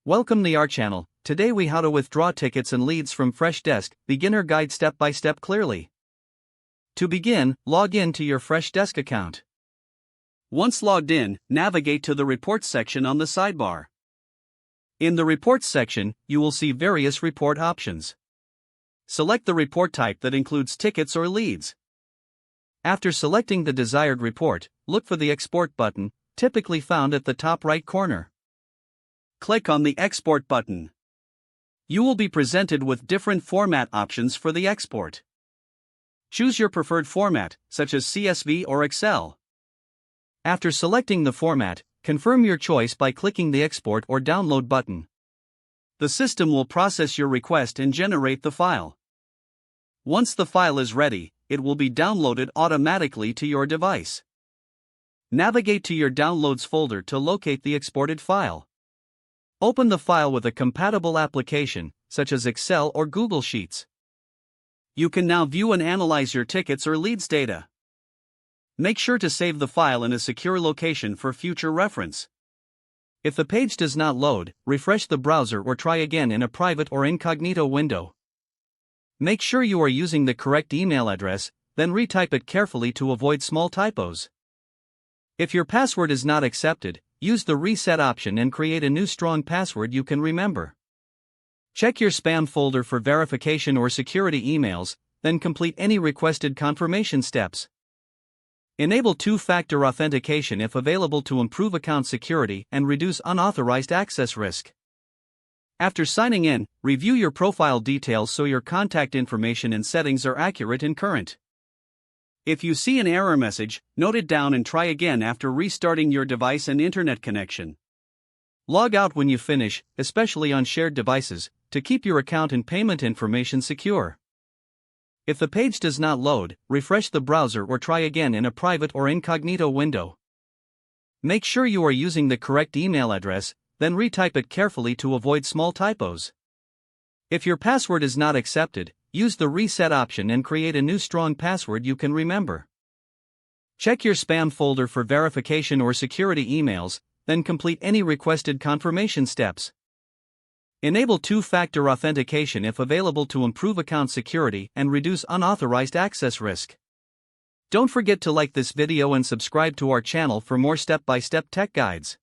Welcome to our channel. Today we how to withdraw tickets and leads from Freshdesk, beginner guide step by step clearly. To begin, log in to your Freshdesk account. Once logged in, navigate to the Reports section on the sidebar. In the Reports section, you will see various report options. Select the report type that includes tickets or leads. After selecting the desired report, look for the Export button, typically found at the top right corner. Click on the Export button. You will be presented with different format options for the export. Choose your preferred format, such as CSV or Excel. After selecting the format, confirm your choice by clicking the Export or Download button. The system will process your request and generate the file. Once the file is ready, it will be downloaded automatically to your device. Navigate to your Downloads folder to locate the exported file. Open the file with a compatible application, such as Excel or Google Sheets. You can now view and analyze your tickets or leads data. Make sure to save the file in a secure location for future reference. If the page does not load, refresh the browser or try again in a private or incognito window. Make sure you are using the correct email address, then retype it carefully to avoid small typos. If your password is not accepted, use the reset option and create a new strong password you can remember. Check your spam folder for verification or security emails, then complete any requested confirmation steps. Enable two-factor authentication if available to improve account security and reduce unauthorized access risk. After signing in, review your profile details so your contact information and settings are accurate and current. If you see an error message, note it down and try again after restarting your device and internet connection. Log out when you finish, especially on shared devices, to keep your account and payment information secure. If the page does not load, refresh the browser or try again in a private or incognito window. Make sure you are using the correct email address, then retype it carefully to avoid small typos. If your password is not accepted, use the reset option and create a new strong password you can remember. Check your spam folder for verification or security emails, then complete any requested confirmation steps. Enable two-factor authentication if available to improve account security and reduce unauthorized access risk. Don't forget to like this video and subscribe to our channel for more step-by-step tech guides.